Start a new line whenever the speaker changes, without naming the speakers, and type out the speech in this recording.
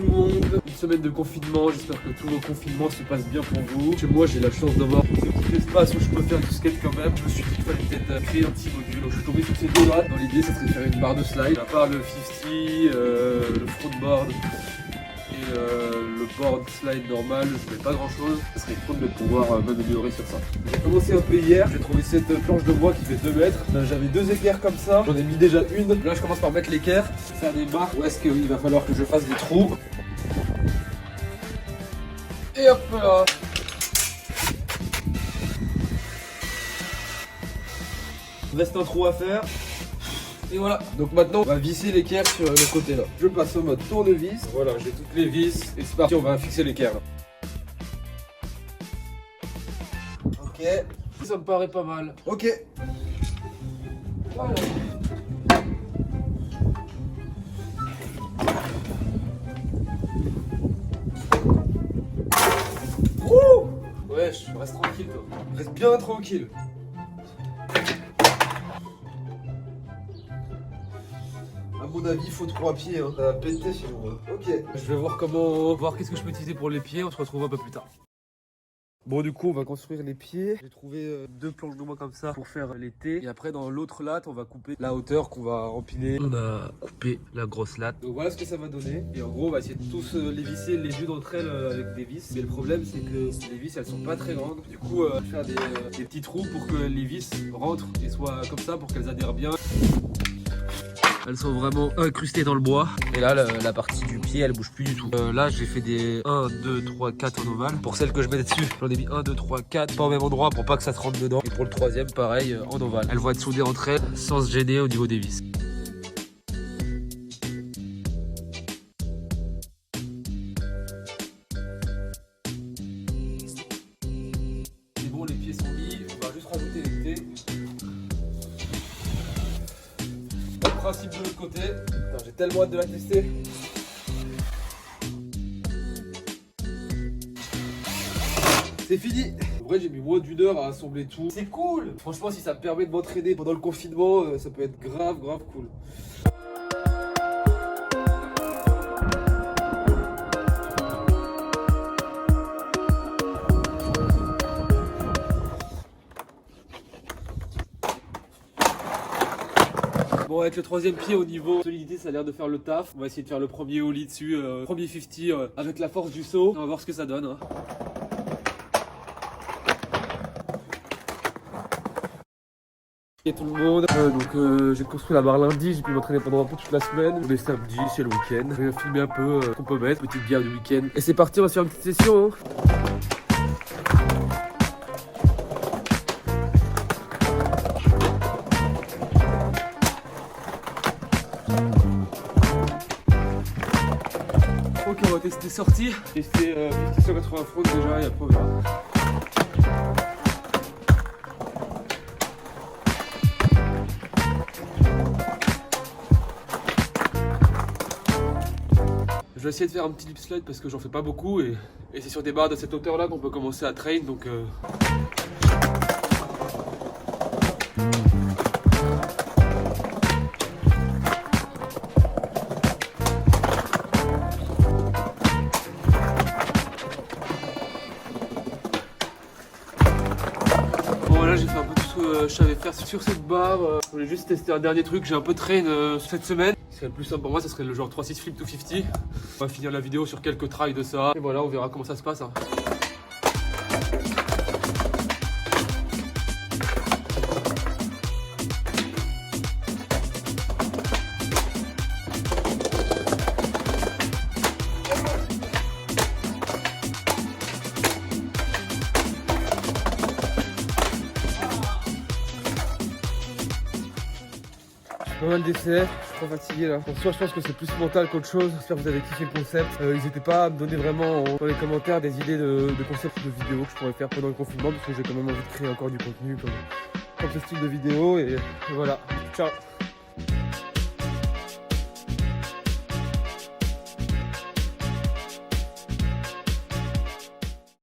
tout le monde, une semaine de confinement, j'espère que tous vos confinements se passent bien pour vous. Chez moi j'ai la chance d'avoir ce petit espace où je peux faire du skate quand même. Je me suis dit qu'il fallait peut-être créer un petit module, donc je suis tombé sur ces deux là. Dans l'idée ça serait de faire une barre de slide, à part le 50, le front board et le board slide normal, je fais pas grand chose. Ça serait cool de pouvoir m'améliorer sur ça. J'ai commencé un peu hier, j'ai trouvé cette planche de bois qui fait 2 mètres. J'avais 2 équerres comme ça, j'en ai mis déjà une. Là je commence par mettre l'équerre, faire des marques où est-ce qu'il va falloir que je fasse des trous. Et hop là. Reste un trou à faire. Et voilà, donc maintenant on va visser l'équerre sur le côté là. Je passe au mode tournevis. Voilà, j'ai toutes les vis et c'est parti, on va fixer l'équerre. Ok, ça me paraît pas mal. Ok. Voilà. Ouh, wesh, reste tranquille toi. Reste bien tranquille. À mon avis, il faut 3 pieds, hein. Ça va péter sinon. Ok. Je vais voir qu'est-ce que je peux utiliser pour les pieds. On se retrouve un peu plus tard. Bon, du coup, on va construire les pieds. J'ai trouvé 2 planches de bois comme ça pour faire les T. Et après, dans l'autre latte, on va couper la hauteur qu'on va empiler. On a coupé la grosse latte. Donc voilà ce que ça va donner. Et en gros, on va essayer de tous les visser les unes d'entre elles avec des vis. Mais le problème, c'est que les vis, elles sont pas très grandes. Du coup, je vais faire des petits trous pour que les vis rentrent et soient comme ça pour qu'elles adhèrent bien. Elles sont vraiment incrustées dans le bois. Et là, la partie du pied, elle bouge plus du tout. Là, j'ai fait des 1, 2, 3, 4 en ovale. Pour celles que je mets dessus, j'en ai mis 1, 2, 3, 4, pas au même endroit pour pas que ça se rentre dedans. Et pour le troisième, pareil, en ovale. Elles vont être soudées entre elles sans se gêner au niveau des vis. C'est bon, les pieds sont mis. On va juste rajouter les T. Principe de l'autre côté. J'ai tellement hâte de la tester. C'est fini. En vrai, j'ai mis moins d'1 heure à assembler tout. C'est cool. Franchement, si ça me permet de m'entraîner pendant le confinement, ça peut être grave cool. Bon, avec le troisième pied au niveau solidité, ça a l'air de faire le taf. On va essayer de faire le premier ollie dessus, premier 50 avec la force du saut. On va voir ce que ça donne. Hein. Et tout le monde, j'ai construit la barre lundi, j'ai pu m'entraîner pendant un peu toute la semaine. Les samedis, c'est le week-end. Je vais filmer un peu ce qu'on peut mettre, petite bière du week-end. Et c'est parti, on va se faire une petite session. Hein. Ok, on va tester sortie, tester 180 front déjà et après on verra. Je vais essayer de faire un petit lip slide parce que j'en fais pas beaucoup et c'est sur des barres de cette hauteur là qu'on peut commencer à train donc bon là j'ai fait un peu tout ce que je savais faire sur cette barre. Je voulais juste tester un dernier truc, j'ai un peu train cette semaine. Ce serait le plus simple pour moi, ce serait le genre 3-6 flip to 50. On va finir la vidéo sur quelques tries de ça. Et voilà, on verra comment ça se passe. Hein. Pas mal d'essais, je suis trop fatigué là. En soi, je pense que c'est plus mental qu'autre chose. J'espère que vous avez kiffé le concept. N'hésitez pas à me donner vraiment dans les commentaires des idées de concepts de vidéos que je pourrais faire pendant le confinement parce que j'ai quand même envie de créer encore du contenu comme ce style de vidéo. Et voilà, ciao.